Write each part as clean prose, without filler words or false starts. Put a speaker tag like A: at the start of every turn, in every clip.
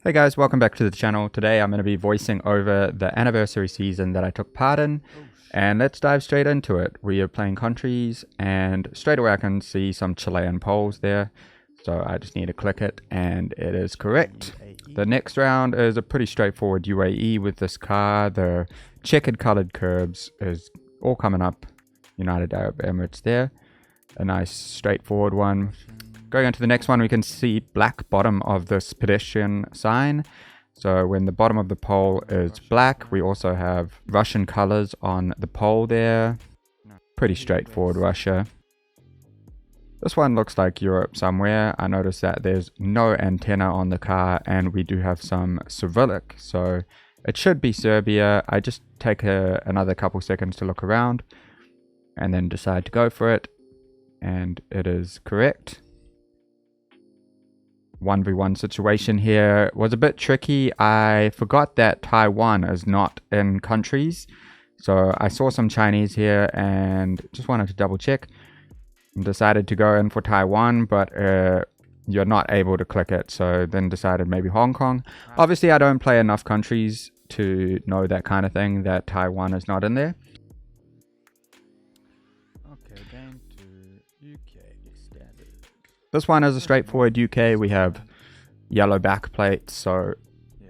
A: Hey guys, welcome back to the channel. Today I'm going to be voicing over the anniversary season that I took part in, and let's dive straight into it. We are playing countries, and straight away I can see some Chilean polls there, so I just need to click it, and it is correct. The next round is a pretty straightforward UAE with this car. The checkered colored curbs is all coming up. United Arab Emirates there. A nice straightforward one. Going on to the next one, we can see black bottom of this pedestrian sign. So when the bottom of the pole is black, we also have Russian colors on the pole there. Pretty straightforward, Russia. This one looks like Europe somewhere. I noticed that there's no antenna on the car, and we do have some Cyrillic. So it should be Serbia. I just take another couple seconds to look around and then decide to go for it. And it is correct. 1v1 situation here was a bit tricky. I forgot that Taiwan is not in countries, so I saw some Chinese here and just wanted to double check and decided to go in for Taiwan, but you're not able to click it, so then decided maybe Hong Kong. Obviously I don't play enough countries to know that kind of thing, that Taiwan is not in there. Okay, game to UK standard. This one is a straightforward UK. We have yellow back plates, so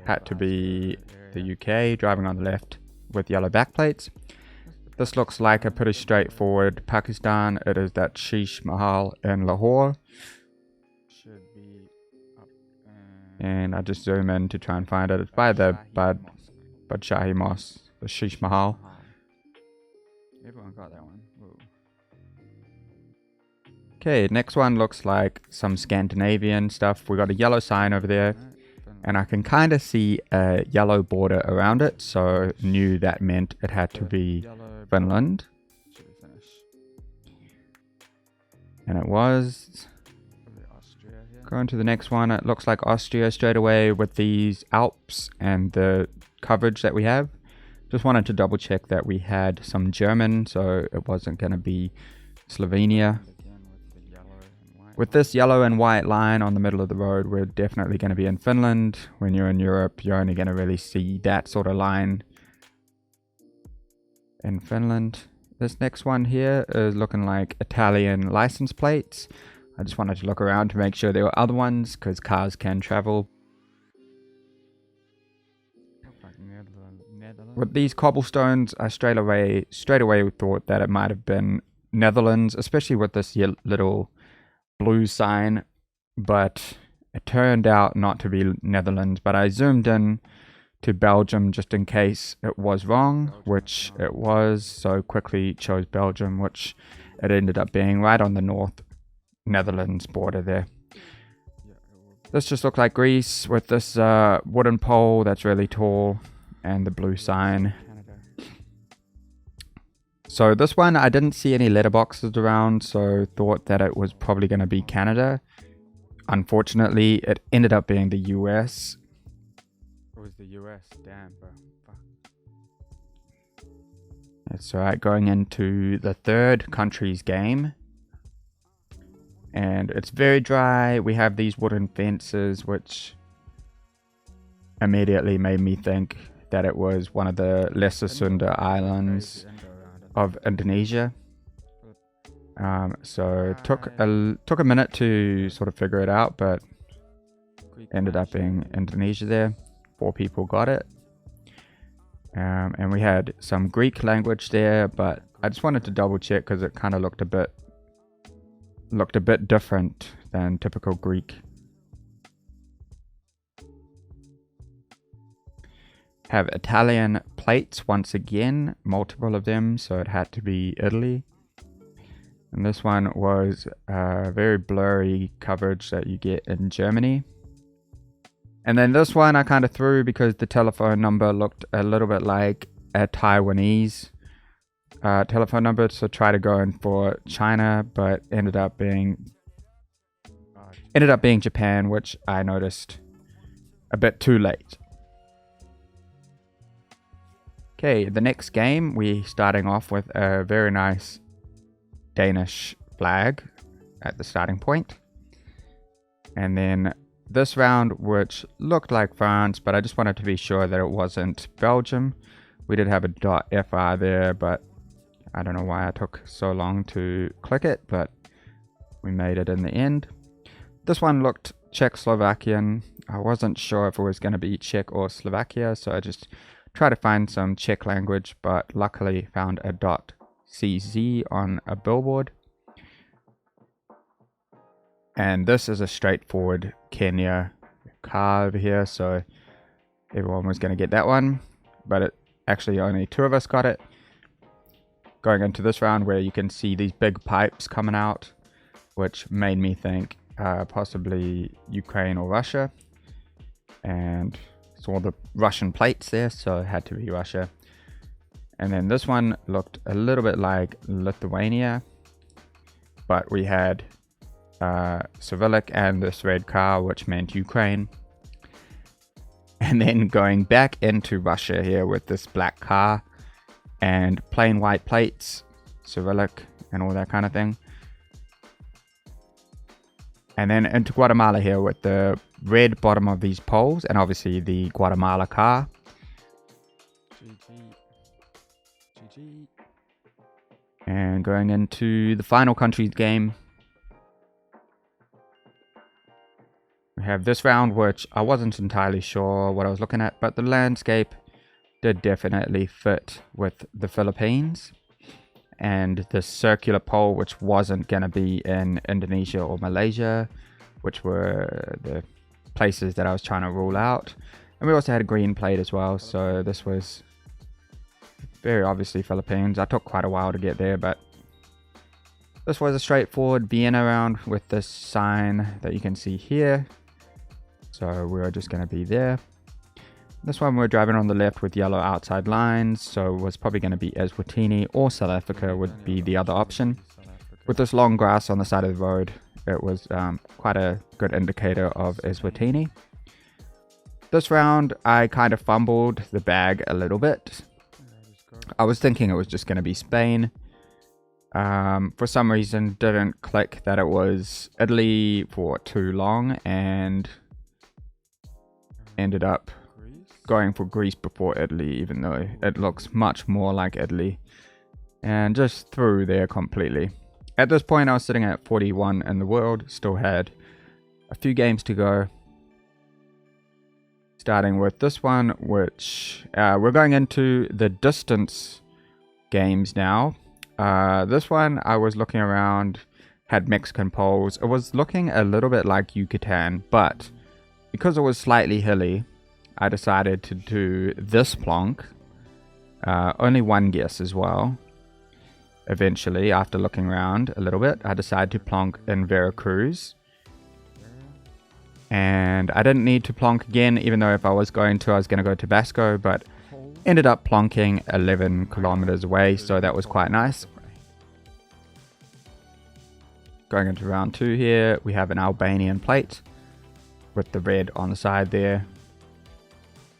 A: had to be the UK, driving on the left with yellow back plates. This looks like a pretty straightforward Pakistan. It is that Sheesh Mahal in Lahore. And I just zoom in to try and find it. It's by the Badshahi Mosque, the Sheesh Mahal. Everyone got that one. Whoa. Okay, next one looks like some Scandinavian stuff. We got a yellow sign over there, and I can kind of see a yellow border around it, so knew that meant it had to be Finland. And it was. Going to the next one, it looks like Austria straight away with these Alps and the coverage that we have. Just wanted to double check that we had some German, so it wasn't going to be Slovenia. With this yellow and white line on the middle of the road, we're definitely going to be in Finland. When you're in Europe, you're only going to really see that sort of line in Finland. This next one here is looking like Italian license plates. I just wanted to look around to make sure there were other ones, because cars can travel. With these cobblestones, I straight away thought that it might have been Netherlands, especially with this little blue sign, but it turned out not to be Netherlands. But I zoomed in to Belgium just in case it was wrong, which it was, so quickly chose Belgium, which it ended up being right on the North Netherlands border there. This just looked like Greece with this wooden pole that's really tall and the blue sign. So this one, I didn't see any letterboxes around, so thought that it was probably going to be Canada. Unfortunately, it ended up being the US. It was the US, damn, bro. Fuck. That's alright, going into the third country's game. And it's very dry. We have these wooden fences, which immediately made me think that it was one of the Lesser Sunda Islands of Indonesia. So took a minute to sort of figure it out, but ended up being Indonesia there. 4 people got it. And we had some Greek language there, but I just wanted to double check because it kind of looked a bit different than typical Greek. Have Italian plates once again, multiple of them, so it had to be Italy. And this one was very blurry coverage that you get in Germany. And then this one I kind of threw because the telephone number looked a little bit like a Taiwanese telephone number, so try to go in for China, but ended up being Japan, which I noticed a bit too late. Okay, the next game, we starting off with a very nice Danish flag at the starting point. And then this round, which looked like France, but I just wanted to be sure that it wasn't Belgium. We did have a .fr there, but I don't know why I took so long to click it, but we made it in the end. This one looked Czechoslovakian. I wasn't sure if it was going to be Czech or Slovakia, so I just tried to find some Czech language, but luckily found a .cz on a billboard. And this is a straightforward Kenya car over here, so everyone was going to get that one, but it actually only 2 of us got it. Going into this round where you can see these big pipes coming out, which made me think possibly Ukraine or Russia, and saw the Russian plates there, so it had to be Russia. And then this one looked a little bit like Lithuania, but we had Cyrillic and this red car, which meant Ukraine. And then going back into Russia here with this black car and plain white plates, Cyrillic and all that kind of thing. And then into Guatemala here with the red bottom of these poles and obviously the Guatemala car. GG. And going into the final countries game, we have this round, which I wasn't entirely sure what I was looking at, but the landscape did definitely fit with the Philippines. And the circular pole, which wasn't going to be in Indonesia or Malaysia, which were the places that I was trying to rule out. And we also had a green plate as well, so this was very obviously Philippines. I took quite a while to get there, but this was a straightforward Vienna round with this sign that you can see here. So we were just going to be there. This one we're driving on the left with yellow outside lines, so it was probably going to be Eswatini or South Africa would be the other option. With this long grass on the side of the road, it was quite a good indicator of Eswatini. This round, I kind of fumbled the bag a little bit. I was thinking it was just going to be Spain. For some reason, didn't click that it was Italy for too long and ended up going for Greece before Italy, even though it looks much more like Italy, and just threw there completely. At this point I was sitting at 41 in the world, still had a few games to go, starting with this one, which we're going into the distance games now. This one I was looking around, had Mexican poles. It was looking a little bit like Yucatan, but because it was slightly hilly, I decided to do this plonk. Only one guess as well. Eventually, after looking around a little bit, I decided to plonk in Veracruz. And I didn't need to plonk again, even though if I was going to, I was going to go to Tabasco, but ended up plonking 11 kilometers away, so that was quite nice. Going into round 2 here, we have an Albanian plate with the red on the side there.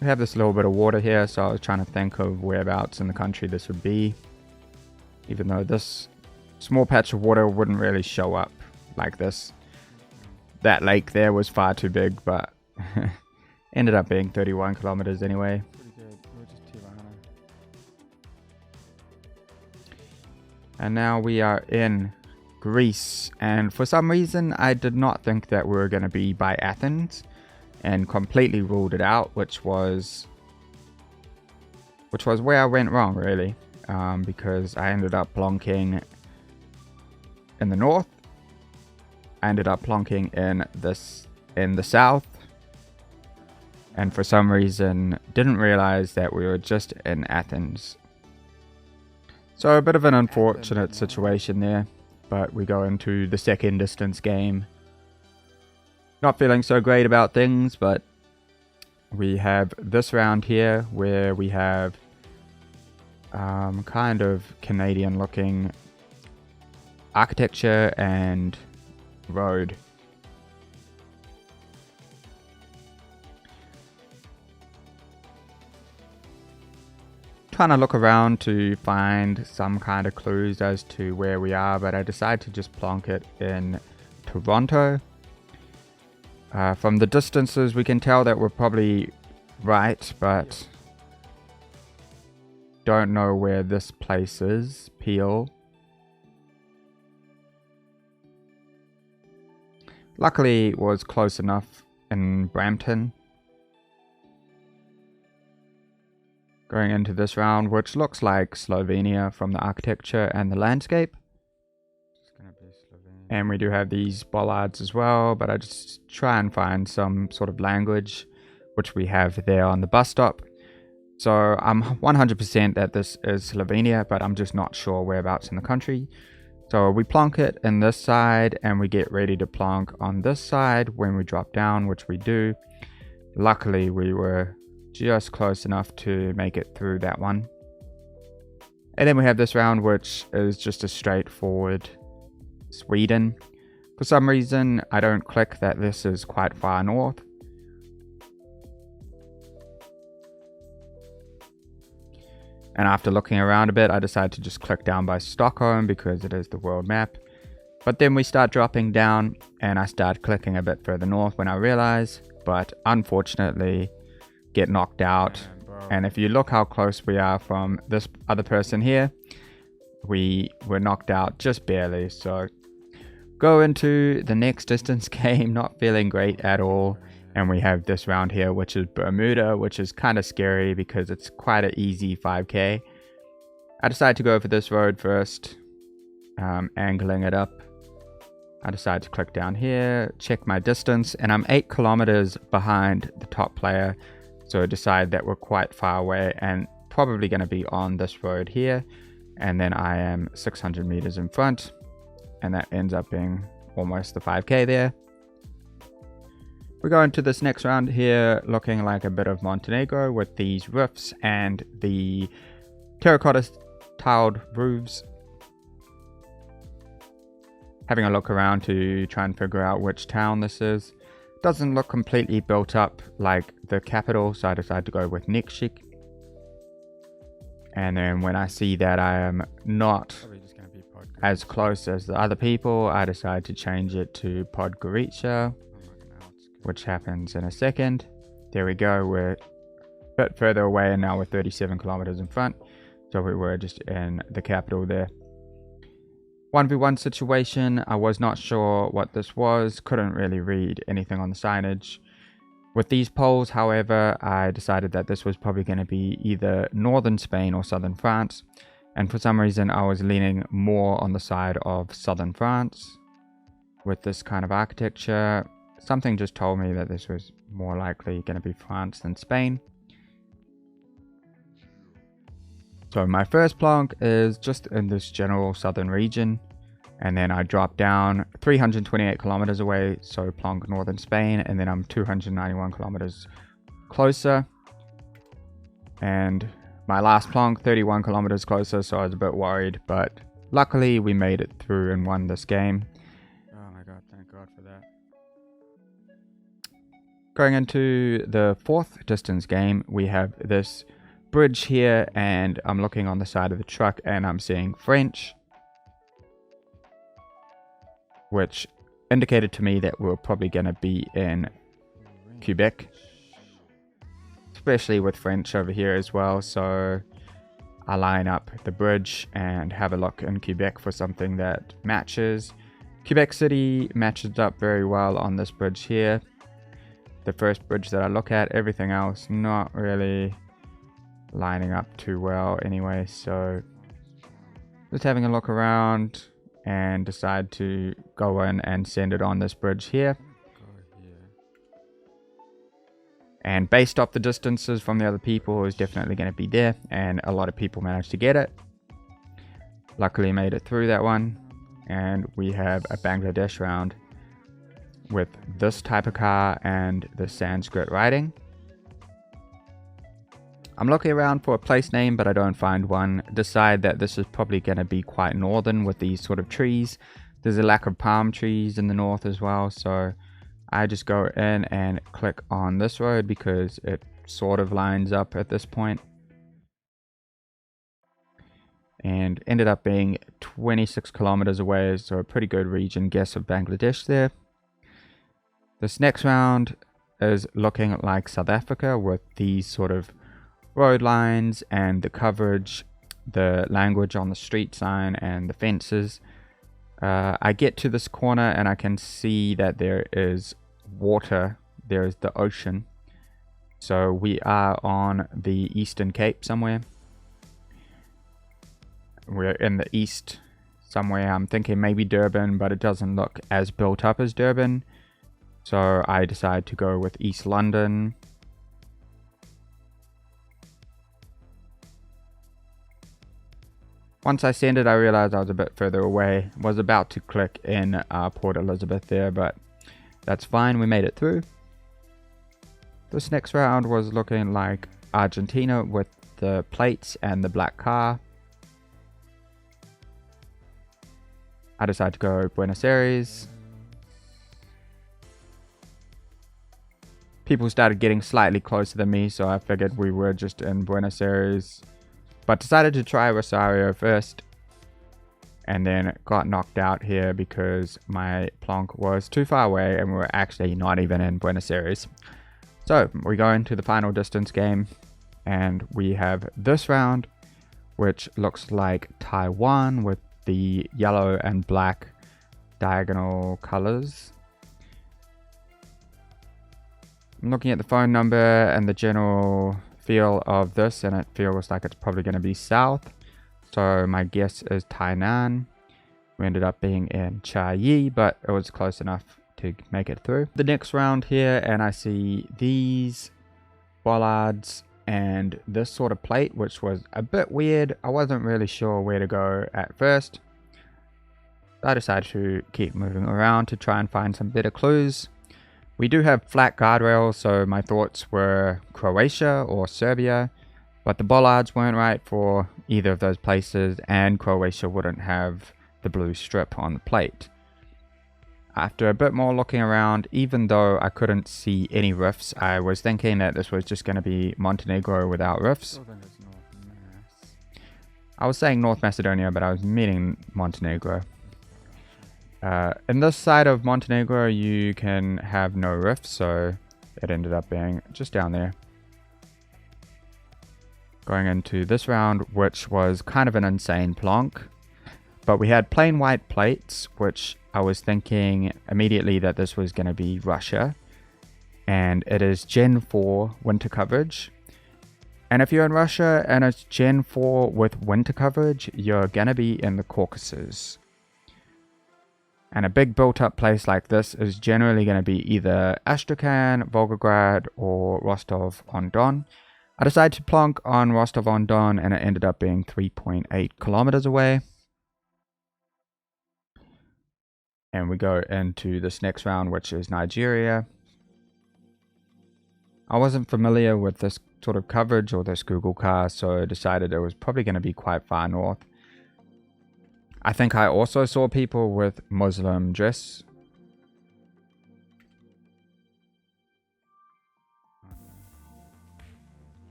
A: We have this little bit of water here, so I was trying to think of whereabouts in the country this would be, even though this small patch of water wouldn't really show up like this. That lake there was far too big, but ended up being 31 kilometers anyway.
B: Pretty good. We're just Tirana.
A: And now we are in Greece, and for some reason I did not think that we were going to be by Athens, and completely ruled it out, which was where I went wrong, really, because I ended up plonking in the north. I ended up plonking in the south, and for some reason didn't realize that we were just in Athens. So a bit of an unfortunate situation there, but we go into the second distance game. Not feeling so great about things, but we have this round here where we have kind of Canadian looking architecture and road. Trying to look around to find some kind of clues as to where we are, but I decided to just plonk it in Toronto. From the distances, we can tell that we're probably right, but don't know where this place is. Peel. Luckily, it was close enough in Brampton. Going into this round, which looks like Slovenia from the architecture and the landscape. And we do have these bollards as well, but I just try and find some sort of language, which we have there on the bus stop. So I'm 100% that this is Slovenia, but I'm just not sure whereabouts in the country. So we plonk it in this side, and we get ready to plonk on this side when we drop down, which we do. Luckily, we were just close enough to make it through that one. And then we have this round, which is just a straightforward Sweden. For some reason, I don't click that this is quite far north. And after looking around a bit, I decided to just click down by Stockholm because it is the world map. But then we start dropping down, and I start clicking a bit further north when I realize, but unfortunately get knocked out. And if you look how close we are from this other person here, we were knocked out just barely. So go into the next distance game not feeling great at all. And we have this round here, which is Bermuda, which is kind of scary because it's quite an easy 5k. I decided to go for this road first, angling it up. I decided to click down here, check my distance, and I'm 8 kilometers behind the top player. So I decided that we're quite far away and probably going to be on this road here. And then I am 600 meters in front, and that ends up being almost the 5k there. We go into this next round here looking like a bit of Montenegro with these roofs and the terracotta tiled roofs. Having a look around to try and figure out which town this is. Doesn't look completely built up like the capital, so I decided to go with Nikšić. And then when I see that I am not as close as the other people, I decide to change it to Podgorica, which happens in a second. There we go, we're a bit further away and now we're 37 kilometers in front. So we were just in the capital there. 1v1 situation, I was not sure what this was, couldn't really read anything on the signage. With these poles, however, I decided that this was probably going to be either northern Spain or southern France. And for some reason, I was leaning more on the side of southern France with this kind of architecture. Something just told me that this was more likely going to be France than Spain. So my first plonk is just in this general southern region. And then I drop down 328 kilometers away, so plonk northern Spain. And then I'm 291 kilometers closer. And my last plonk, 31 kilometers closer, so I was a bit worried. But luckily, we made it through and won this game. Oh my god, thank god for that. Going into the fourth distance game, we have this bridge here, and I'm looking on the side of the truck and I'm seeing French, which indicated to me that we were probably going to be in Quebec, especially with French over here as well. So I line up the bridge and have a look in Quebec for something that matches. Quebec City matches up very well on this bridge here. The first bridge that I look at, everything else not really lining up too well anyway. So just having a look around and decide to go in and send it on this bridge here. And based off the distances from the other people, it was definitely going to be there, and a lot of people managed to get it. Luckily made it through that one, and we have a Bangladesh round with this type of car and the Sanskrit writing. I'm looking around for a place name, but I don't find one. Decide that this is probably going to be quite northern with these sort of trees. There's a lack of palm trees in the north as well, so I just go in and click on this road because it sort of lines up at this point. And ended up being 26 kilometers away, so a pretty good region guess of Bangladesh there. This next round is looking like South Africa with these sort of road lines and the coverage, the language on the street sign and the fences. I get to this corner and I can see that there is water. There is the ocean. So we are on the Eastern Cape somewhere. We're in the east somewhere. I'm thinking maybe Durban, but it doesn't look as built up as Durban. So I decide to go with East London. Once I send it, I realized I was a bit further away. Was about to click in Port Elizabeth there, but that's fine. We made it through. This next round was looking like Argentina with the plates and the black car. I decided to go Buenos Aires. People started getting slightly closer than me, so I figured we were just in Buenos Aires. But decided to try Rosario first. And then got knocked out here because my plonk was too far away and we were actually not even in Buenos Aires. So we go into the final distance game. And we have this round, which looks like Taiwan with the yellow and black diagonal colors. I'm looking at the phone number and the general feel of this, and it feels like it's probably going to be south. So my guess is Tainan. We ended up being in Chiayi, but it was close enough to make it through. The next round here, and I see these bollards and this sort of plate, which was a bit weird. I wasn't really sure where to go at first. I decided to keep moving around to try and find some better clues. We do have flat guardrails, so my thoughts were Croatia or Serbia, but the bollards weren't right for either of those places, and Croatia wouldn't have the blue strip on the plate. After a bit more looking around, even though I couldn't see any rifts, I was thinking that this was just going to be Montenegro without rifts. I was saying North Macedonia, but I was meaning Montenegro. In this side of Montenegro, you can have no rifts, so it ended up being just down there. Going into this round, which was kind of an insane plonk. But we had plain white plates, which I was thinking immediately that this was going to be Russia. And it is Gen 4 winter coverage. And if you're in Russia and it's Gen 4 with winter coverage, you're going to be in the Caucasus. And a big built-up place like this is generally going to be either Astrakhan, Volgograd, or Rostov-on-Don. I decided to plonk on Rostov-on-Don, and it ended up being 3.8 kilometers away. And we go into this next round, which is Nigeria. I wasn't familiar with this sort of coverage or this Google car, so I decided it was probably going to be quite far north. I think I also saw people with Muslim dress.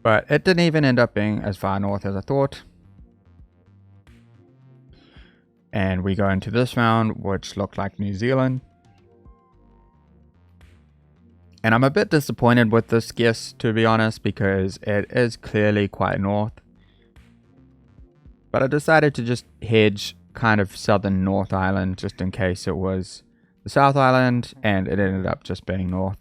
A: But it didn't even end up being as far north as I thought. And we go into this round, which looked like New Zealand. And I'm a bit disappointed with this guess, to be honest, because it is clearly quite north. But I decided to just hedge kind of southern North Island, just in case it was the South Island, and it ended up just being north.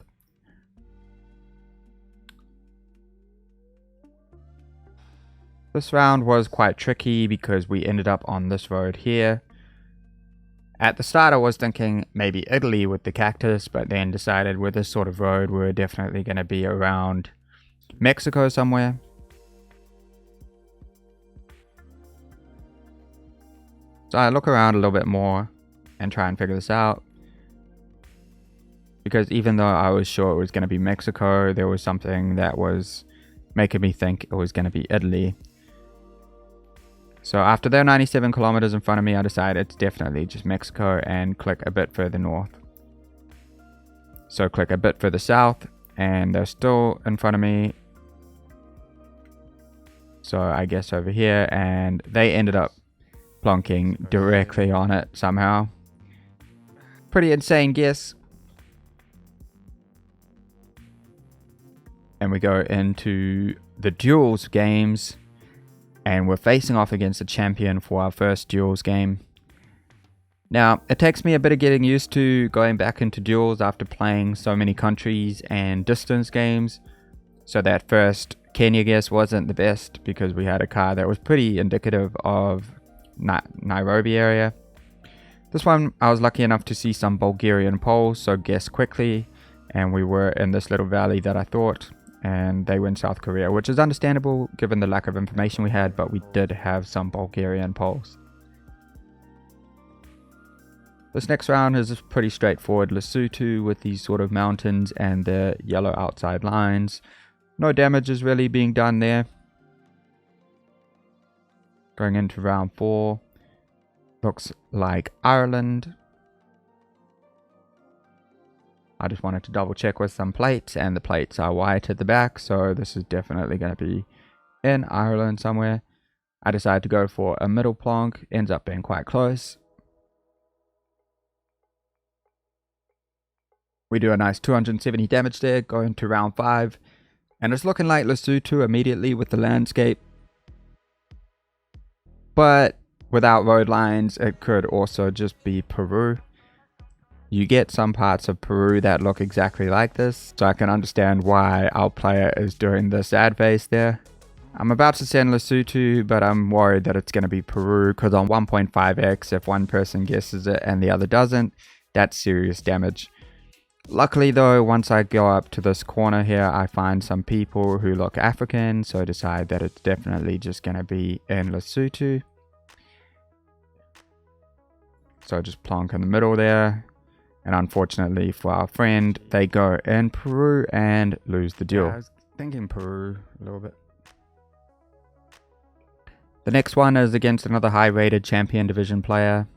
A: This round was quite tricky because we ended up on this road here. At the start I was thinking maybe Italy with the cactus, but then decided with this sort of road we're definitely going to be around Mexico somewhere. So I look around a little bit more and try and figure this out. Because even though I was sure it was going to be Mexico, there was something that was making me think it was going to be Italy. So after they're 97 kilometers in front of me, I decided it's definitely just Mexico and click a bit further north. So click a bit further south and they're still in front of me. So I guess over here, and they ended up plonking directly on it somehow. Pretty insane guess. And we go into the duels games, and we're facing off against a champion for our first duels game. Now, it takes me a bit of getting used to going back into duels after playing so many countries and distance games. So that first Kenya guess wasn't the best because we had a car that was pretty indicative of Nairobi area. This one, I was lucky enough to see some Bulgarian Poles, so guess quickly. And we were in this little valley that I thought, and they were in South Korea, which is understandable given the lack of information we had, but we did have some Bulgarian Poles. This next round is pretty straightforward. Lesotho with these sort of mountains and the yellow outside lines. No damage is really being done there. Going into round 4. Looks like Ireland. I just wanted to double check with some plates, and the plates are white at the back, so this is definitely going to be in Ireland somewhere. I decided to go for a middle plonk. Ends up being quite close. We do a nice 270 damage there, going to round 5. And it's looking like Lesotho immediately with the landscape. But without road lines, it could also just be Peru. You get some parts of Peru that look exactly like this, so I can understand why our player is doing the sad face there. I'm about to send Lesotho, but I'm worried that it's going to be Peru, because on 1.5x, if one person guesses it and the other doesn't, that's serious damage. Luckily though, once I go up to this corner here, I find some people who look African, so I decide that it's definitely just going to be in Lesotho. So just plonk in the middle there. And unfortunately for our friend, they go in Peru and lose the duel. I was thinking Peru a little bit. The next one is against another high-rated champion division player.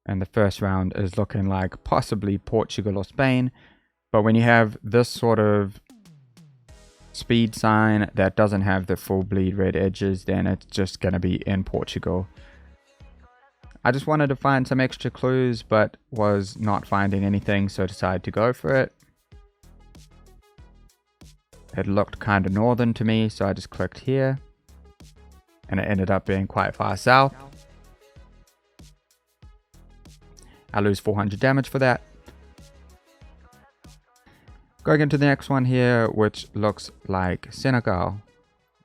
A: And the first round is looking like possibly Portugal or Spain. But when you have this sort of speed sign that doesn't have the full bleed red edges, then it's just going to be in Portugal. I just wanted to find some extra clues, but was not finding anything, so decided to go for it. It looked kind of northern to me, so I just clicked here. And it ended up being quite far south. I lose 400 damage for that. Going into the next one here, which looks like Senegal.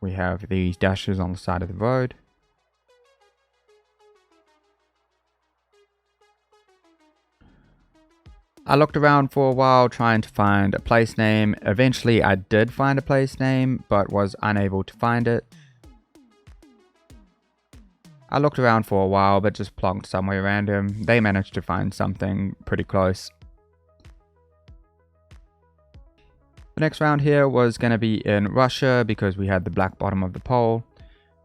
A: We have these dashes on the side of the road. I looked around for a while trying to find a place name. Eventually I did find a place name, but was unable to find it. I looked around for a while, but just plonked somewhere random. They managed to find something pretty close. The next round here was going to be in Russia because we had the black bottom of the pole.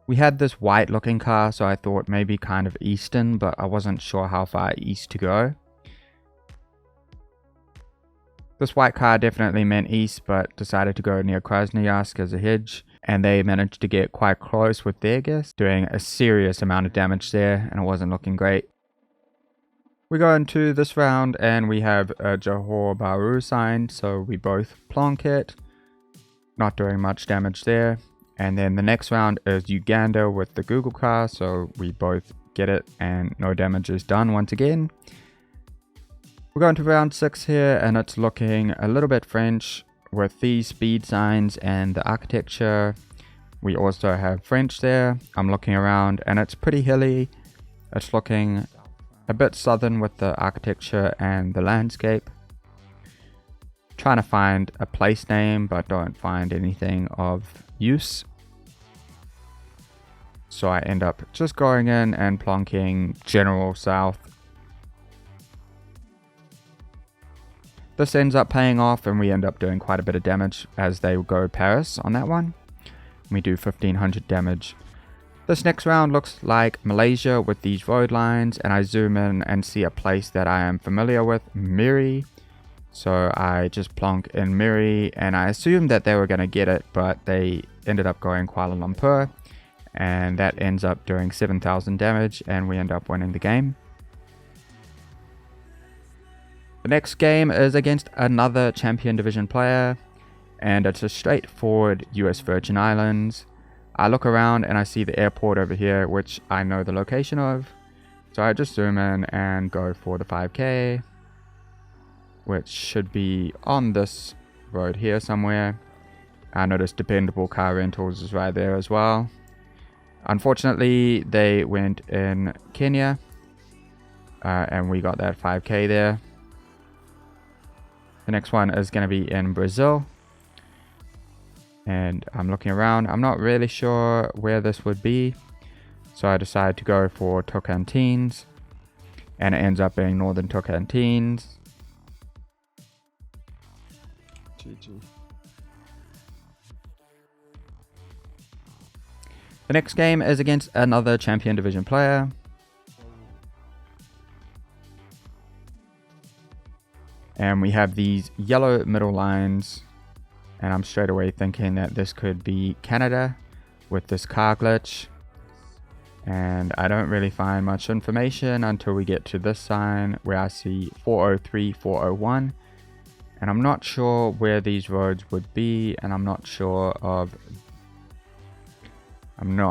A: We had this white looking car, so I thought maybe kind of eastern, but I wasn't sure how far east to go. This white car definitely meant east, but decided to go near Krasnoyarsk as a hedge. And they managed to get quite close with their guess, doing a serious amount of damage there, and it wasn't looking great. We go into this round and we have a Johor Bahru sign, so we both plonk it. Not doing much damage there. And then the next round is Uganda with the Google car, so we both get it and no damage is done once again. We're going to round 6 here, and it's looking a little bit French with these speed signs and the architecture. We also have French there. I'm looking around and it's pretty hilly. It's looking a bit southern with the architecture and the landscape. Trying to find a place name, but don't find anything of use. So I end up just going in and plonking General South. This ends up paying off and we end up doing quite a bit of damage as they go Paris on that one. We do 1500 damage. This next round looks like Malaysia with these road lines, and I zoom in and see a place that I am familiar with, Miri. So I just plonk in Miri and I assumed that they were going to get it, but they ended up going Kuala Lumpur. and that ends up doing 7,000 damage, and we end up winning the game. The next game is against another Champion Division player, and it's a straightforward US Virgin Islands. I look around and I see the airport over here, which I know the location of. So I just zoom in and go for the 5k, which should be on this road here somewhere. I noticed Dependable Car Rentals is right there as well. Unfortunately, they went in Kenya, and we got that 5k there. The next one is going to be in Brazil. And I'm looking around. I'm not really sure where this would be. So I decided to go for Tocantins. And it ends up being Northern Tocantins. GG. The next game is against another Champion Division player. And we have these yellow middle lines. And I'm straight away thinking that this could be Canada with this car glitch. And I don't really find much information until we get to this sign where I see 403, 401. And I'm not sure where these roads would be, and I'm not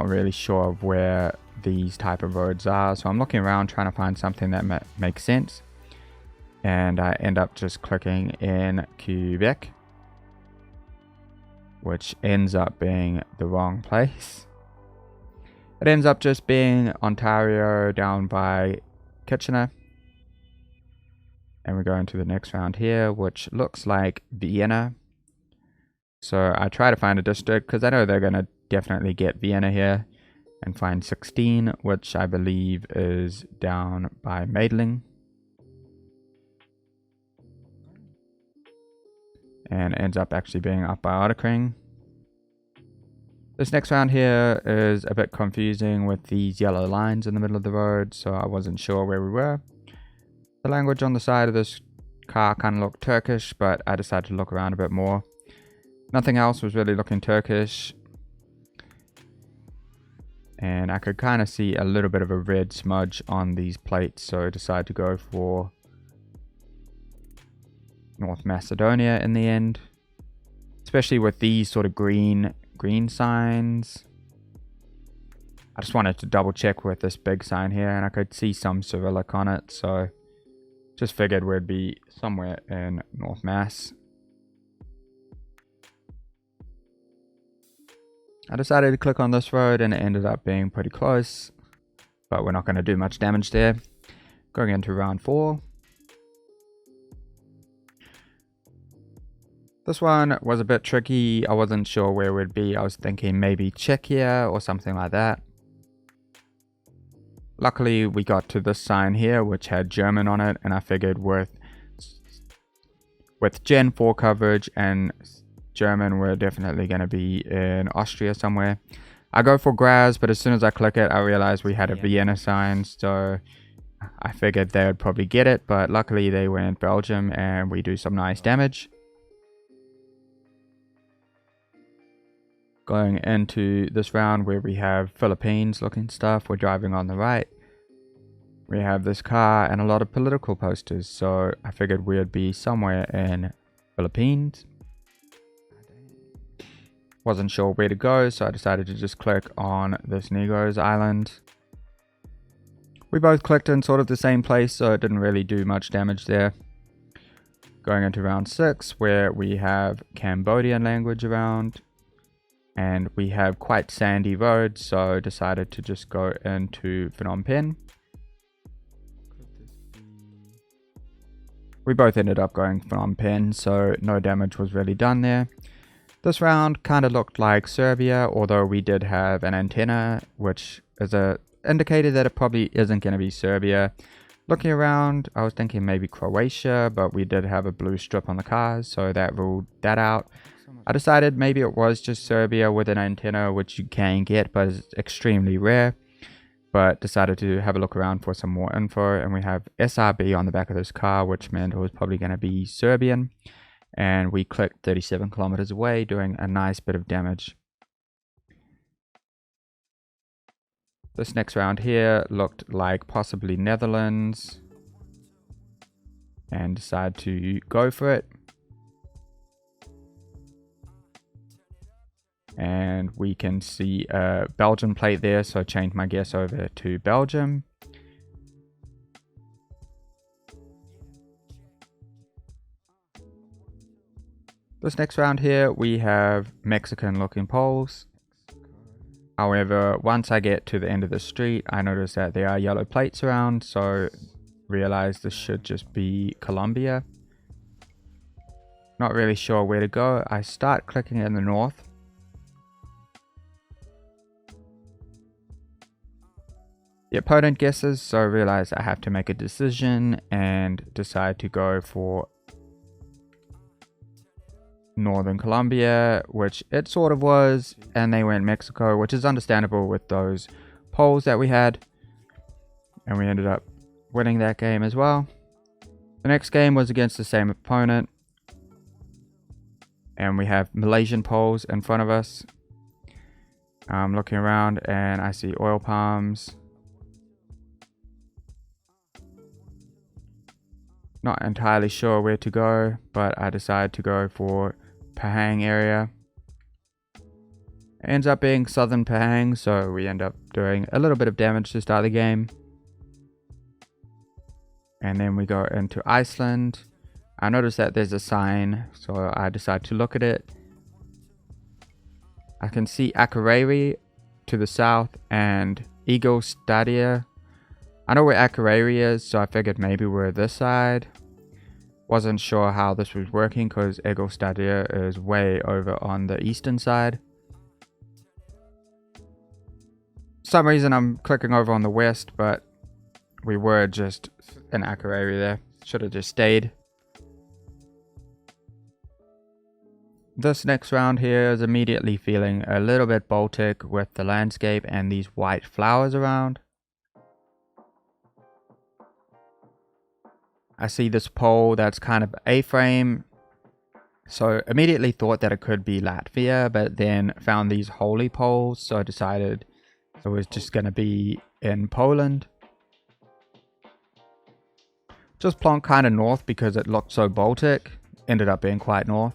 A: really sure of where these type of roads are. So I'm looking around trying to find something that makes sense. And I end up just clicking in Quebec, which ends up being the wrong place. It ends up just being Ontario down by Kitchener. And we go into the next round here, which looks like Vienna. So I try to find a district because I know they're going to definitely get Vienna here, and find 16, which I believe is down by Madeling. And ends up actually being up by Otterkring. This next round here is a bit confusing with these yellow lines in the middle of the road, so I wasn't sure where we were. The language on the side of this car kind of looked Turkish, but I decided to look around a bit more. Nothing else was really looking Turkish. And I could kind of see a little bit of a red smudge on these plates, so I decided to go for North Macedonia in the end. Especially with these sort of green signs. I just wanted to double check with this big sign here, and I could see some Cyrillic on it, so just figured we'd be somewhere in North Mass. I decided to click on this road, and it ended up being pretty close, but we're not going to do much damage there. Going into round 4. This one was a bit tricky. I wasn't sure where we'd be. I was thinking maybe Czechia or something like that. Luckily, we got to this sign here, which had German on it, and I figured with Gen 4 coverage and German, we're definitely going to be in Austria somewhere. I go for Graz, but as soon as I click it, I realized we had a Vienna sign, so I figured they would probably get it, but luckily they went Belgium, and we do some nice damage. Going into this round where we have Philippines looking stuff, we're driving on the right. We have this car and a lot of political posters, so I figured we'd be somewhere in Philippines. Wasn't sure where to go, so I decided to just click on this Negros Island. We both clicked in sort of the same place, so it didn't really do much damage there. Going into round 6, where we have Cambodian language around. And we have quite sandy roads, so decided to just go into Phnom Penh. We both ended up going Phnom Penh, so no damage was really done there. This round kind of looked like Serbia, although we did have an antenna, which is a indicator that it probably isn't going to be Serbia. Looking around, I was thinking maybe Croatia, but we did have a blue strip on the cars, so that ruled that out. I decided maybe it was just Serbia with an antenna, which you can get, but it's extremely rare. But decided to have a look around for some more info, and we have SRB on the back of this car, which meant it was probably going to be Serbian. And we clicked 37 kilometers away, doing a nice bit of damage. This next round here looked like possibly Netherlands, and decide to go for it. And we can see a Belgian plate there, so change my guess over to Belgium. This next round here, we have Mexican looking poles. However, once I get to the end of the street, I notice that there are yellow plates around, so realize this should just be Colombia. Not really sure where to go. I start clicking in the north. The opponent guesses, so I realize I have to make a decision and decide to go for Northern Colombia, which it sort of was, and they went Mexico, which is understandable with those polls that we had, and we ended up winning that game as well. The next game was against the same opponent, and we have Malaysian polls in front of us. I'm looking around and I see oil palms. Not entirely sure where to go, but I decide to go for Pahang area. It ends up being southern Pahang, so we end up doing a little bit of damage to start the game. And then we go into Iceland. I notice that there's a sign, so I decide to look at it. I can see Akureyri to the south and Eagle Stadia. I know where Akureyri is, so I figured maybe we're this side. Wasn't sure how this was working because Eagle Stadia is way over on the eastern side. For some reason I'm clicking over on the west, but we were just in Akureyri there. Should have just stayed. This next round here is immediately feeling a little bit Baltic with the landscape and these white flowers around. I see this pole that's kind of A-frame, so immediately thought that it could be Latvia, but then found these holy poles, so I decided it was just going to be in Poland. Just plonked kind of north because it looked so Baltic, ended up being quite north.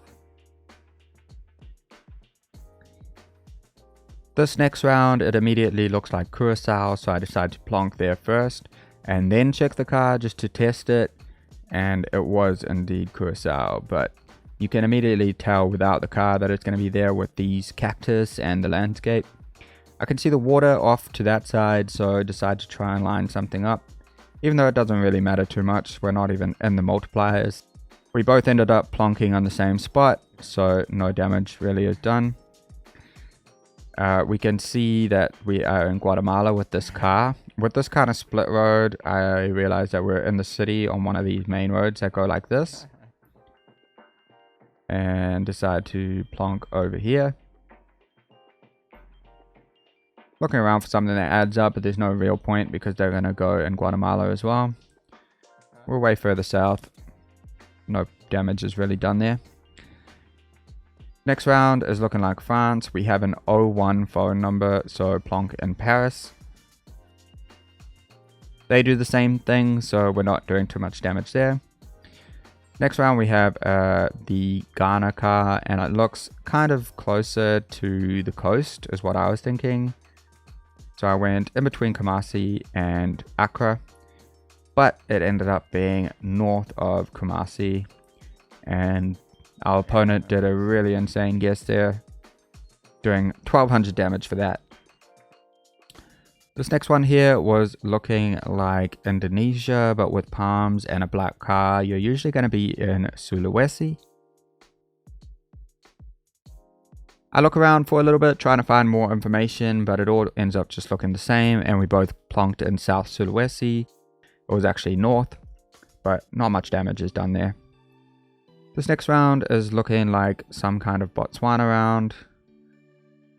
A: This next round, it immediately looks like Curacao, so I decided to plonk there first, and then check the card just to test it. And it was indeed Curacao, but you can immediately tell without the car that it's going to be there with these cactus and the landscape. I can see the water off to that side, so I decided to try and line something up. Even though it doesn't really matter too much, we're not even in the multipliers. We both ended up plonking on the same spot, so no damage really is done. We can see that we are in Guatemala with this car. With this kind of split road, I realized that we're in the city on one of these main roads that go like this. And decide to plonk over here. Looking around for something that adds up, but there's no real point because they're going to go in Guatemala as well. We're way further south. No damage is really done there. Next round is looking like France. We have an 01 phone number, so plonk in Paris. They do the same thing, so we're not doing too much damage there. Next round we have the Ghana car, and it looks kind of closer to the coast is what I was thinking. So I went in between Kumasi and Accra, but it ended up being north of Kumasi, and our opponent did a really insane guess there, doing 1200 damage for that. This next one here was looking like Indonesia, but with palms and a black car. You're usually going to be in Sulawesi. I look around for a little bit, trying to find more information, but it all ends up just looking the same, and we both plonked in South Sulawesi. It was actually north, but not much damage is done there. This next round is looking like some kind of Botswana round.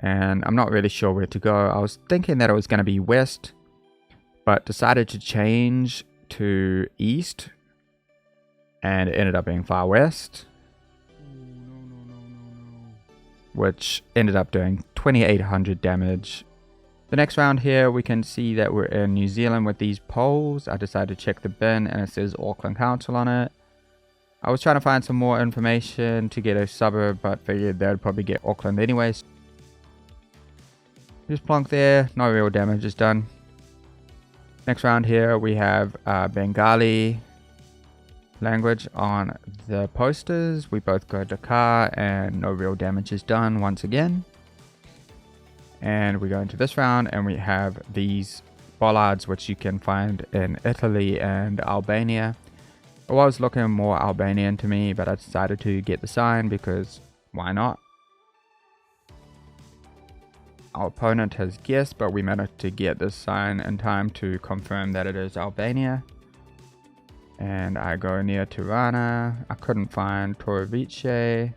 A: And I'm not really sure where to go. I was thinking that it was going to be west, but decided to change to east, and it ended up being far west, which ended up doing 2800 damage. The next round here, we can see that we're in New Zealand with these poles. I decided to check the bin and it says Auckland Council on it. I was trying to find some more information to get a suburb, but figured they'd probably get Auckland anyways. Just plonk there, no real damage is done. Next round here, we have Bengali language on the posters. We both go Dakar and no real damage is done once again. And we go into this round and we have these bollards which you can find in Italy and Albania. It was looking more Albanian to me, but I decided to get the sign because why not? Our opponent has guessed, but we managed to get this sign in time to confirm that it is Albania. And I go near Tirana. I couldn't find Torrevice,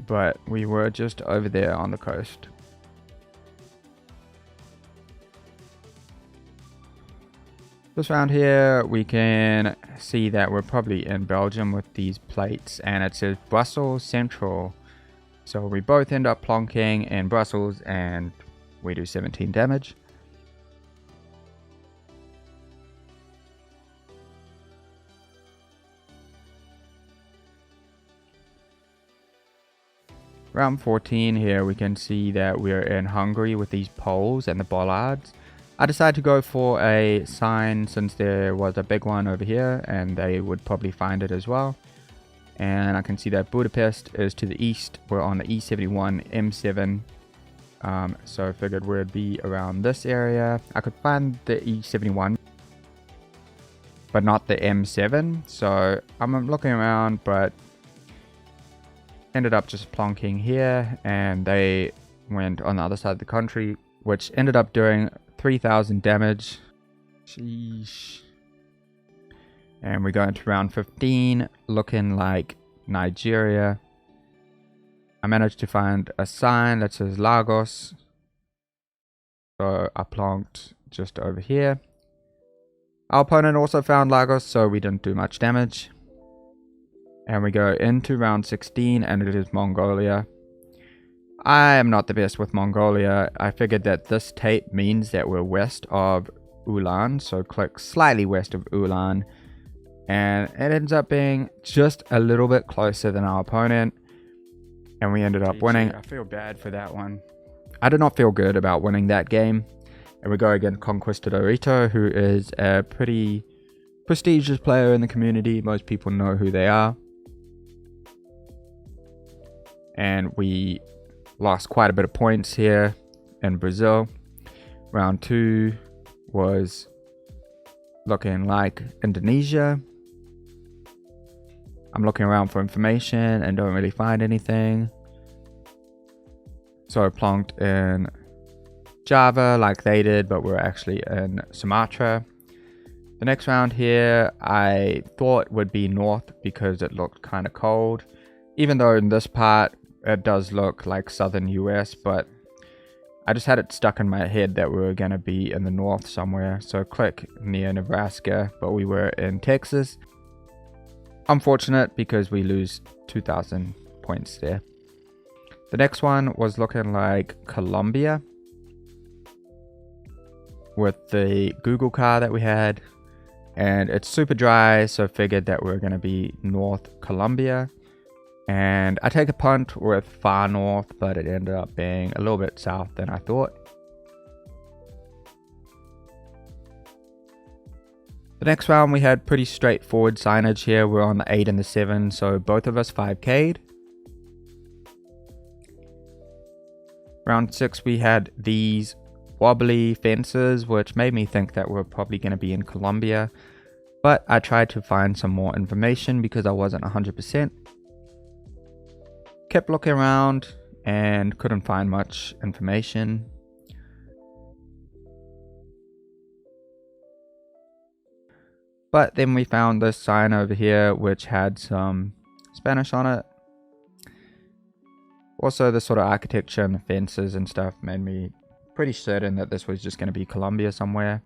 A: but we were just over there on the coast. This round here, we can see that we're probably in Belgium with these plates, and it says Brussels Central. So we both end up plonking in Brussels and we do 17 damage. Round 14 here, we can see that we're in Hungary with these poles and the bollards. I decided to go for a sign since there was a big one over here and they would probably find it as well. And I can see that Budapest is to the east. We're on the E71 M7. So I figured we'd be around this area. I could find the E71, but not the M7. So I'm looking around, but ended up just plonking here, and they went on the other side of the country, which ended up doing 3,000 damage. Sheesh. And we go into round 15, looking like Nigeria. I managed to find a sign that says Lagos. So I plonked just over here. Our opponent also found Lagos, so we didn't do much damage. And we go into round 16, and it is Mongolia. I am not the best with Mongolia. I figured that this tape means that we're west of Ulan, so click slightly west of Ulan. And it ends up being just a little bit closer than our opponent. And we ended up winning. I feel bad for that one. I did not feel good about winning that game. And we go against Conquistadorito, who is a pretty prestigious player in the community. Most people know who they are. And we lost quite a bit of points here in Brazil. Round 2 was looking like Indonesia. I'm looking around for information and don't really find anything. So I plonked in Java like they did, but we're actually in Sumatra. The next round here I thought would be north because it looked kind of cold. Even though in this part it does look like southern US, but I just had it stuck in my head that we were going to be in the north somewhere. So click near Nebraska, but we were in Texas. Unfortunate because we lose 2,000 points there. The next one was looking like Colombia with the Google car that we had. And it's super dry, so I figured that we were going to be North Colombia. And I take a punt with far north, but it ended up being a little bit south than I thought. The next round we had pretty straightforward signage here. We're on the 8 and the 7, so both of us 5k'd. Round 6 we had these wobbly fences, which made me think that we're probably going to be in Colombia. But I tried to find some more information because I wasn't 100%. Kept looking around and couldn't find much information. But then we found this sign over here which had some Spanish on it. Also the sort of architecture and the fences and stuff made me pretty certain that this was just going to be Colombia somewhere.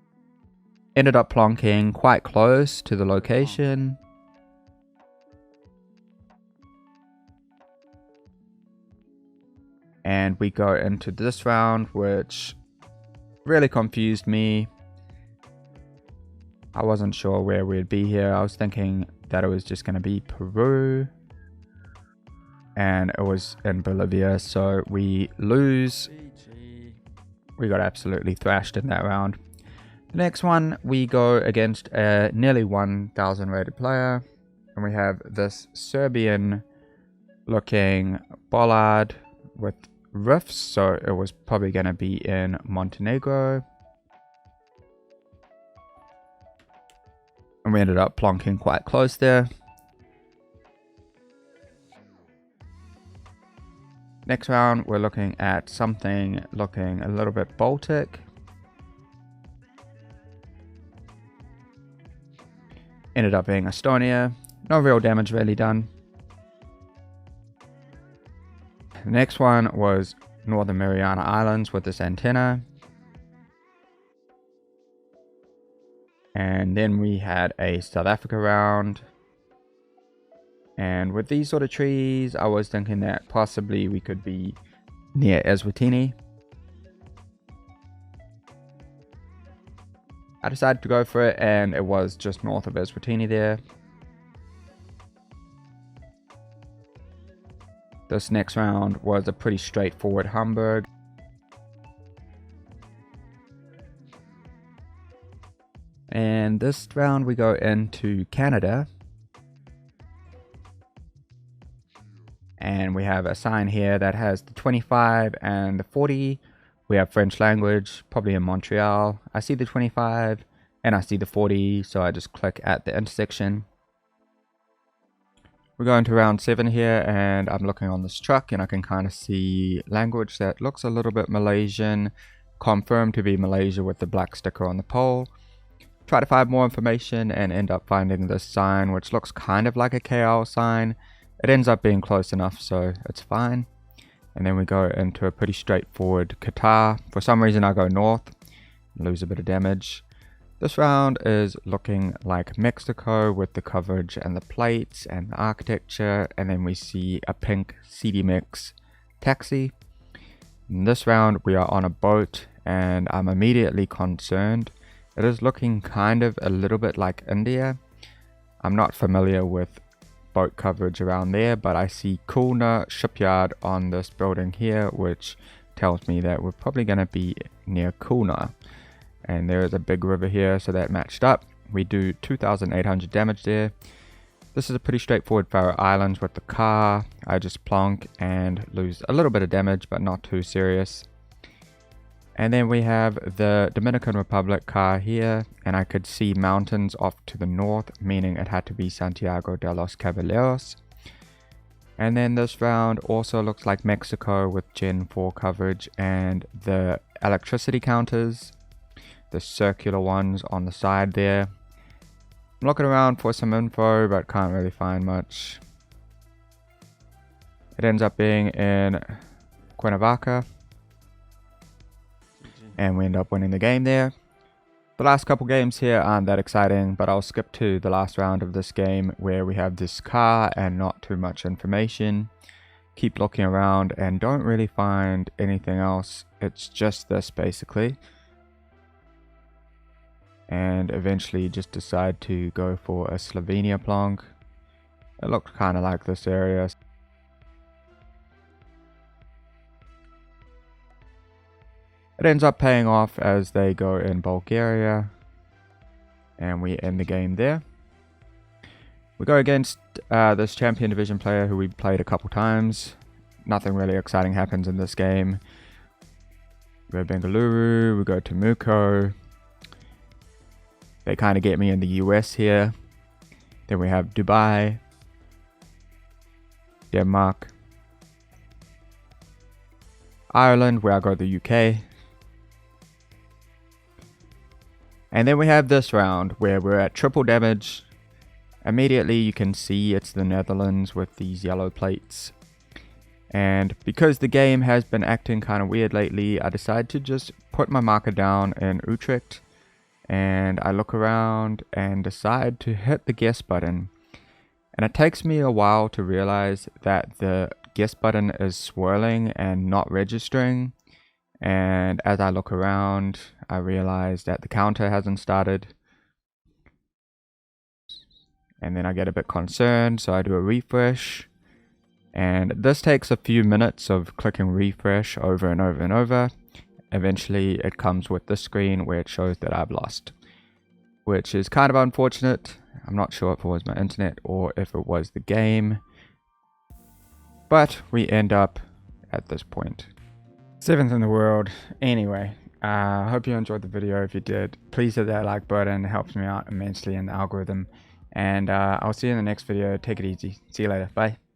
A: Ended up plonking quite close to the location. And we go into this round, which really confused me. I wasn't sure where we'd be here. I was thinking that it was just going to be Peru. And it was in Bolivia, so we lose. We got absolutely thrashed in that round. The next one, we go against a nearly 1,000 rated player. And we have this Serbian looking bollard with riffs, so it was probably going to be in Montenegro. And we ended up plonking quite close there. Next round, we're looking at something looking a little bit Baltic. Ended up being Estonia. No real damage really done. The next one was Northern Mariana Islands with this antenna. And then we had a South Africa round. And with these sort of trees, I was thinking that possibly we could be near Eswatini. I decided to go for it, and it was just north of Eswatini there. This next round was a pretty straightforward Hamburg. And this round we go into Canada. And we have a sign here that has the 25 and the 40. We have French language, probably in Montreal. I see the 25 and I see the 40, so I just click at the intersection. We're going to round 7 here, and I'm looking on this truck and I can kind of see language that looks a little bit Malaysian. Confirmed to be Malaysia with the black sticker on the pole. Try to find more information and end up finding this sign, which looks kind of like a KL sign. It ends up being close enough, so it's fine. And then we go into a pretty straightforward Qatar. For some reason I go north, lose a bit of damage. This round is looking like Mexico with the coverage and the plates and the architecture. And then we see a pink CDMX taxi. In this round we are on a boat, and I'm immediately concerned. It is looking kind of a little bit like India. I'm not familiar with boat coverage around there, but I see Kulna shipyard on this building here, which tells me that we're probably going to be near Kulna. And there is a big river here, so that matched up. We do 2,800 damage there. This is a pretty straightforward Faroe Islands with the car. I just plonk and lose a little bit of damage, but not too serious. And then we have the Dominican Republic car here, and I could see mountains off to the north, meaning it had to be Santiago de los Caballeros. And then this round also looks like Mexico with Gen 4 coverage and the electricity counters, the circular ones on the side there. I'm looking around for some info, but can't really find much. It ends up being in Cuernavaca. And we end up winning the game there. The last couple games here aren't that exciting, but I'll skip to the last round of this game where we have this car and not too much information. Keep looking around and don't really find anything else. It's just this basically. And eventually just decide to go for a Slovenia plonk. It looked kind of like this area. It ends up paying off as they go in Bulgaria, and we end the game there. We go against this champion division player who we played a couple times. Nothing really exciting happens in this game. We go Bengaluru, we go to Muko. They kind of get me in the US here. Then we have Dubai, Denmark, Ireland, where I go to the UK. And then we have this round where we're at triple damage. Immediately you can see it's the Netherlands with these yellow plates. And because the game has been acting kind of weird lately, I decided to just put my marker down in Utrecht. And I look around and decide to hit the guess button. And it takes me a while to realize that the guess button is swirling and not registering. And as I look around, I realize that the counter hasn't started. And then I get a bit concerned, so I do a refresh. And this takes a few minutes of clicking refresh over and over and over. Eventually it comes with this screen where it shows that I've lost, which is kind of unfortunate. I'm not sure if it was my internet or if it was the game, but we end up at this point. 7th in the world. Anyway, I hope you enjoyed the video. If you did, please hit that like button. It helps me out immensely in the algorithm. And I'll see you in the next video. Take it easy. See you later. Bye.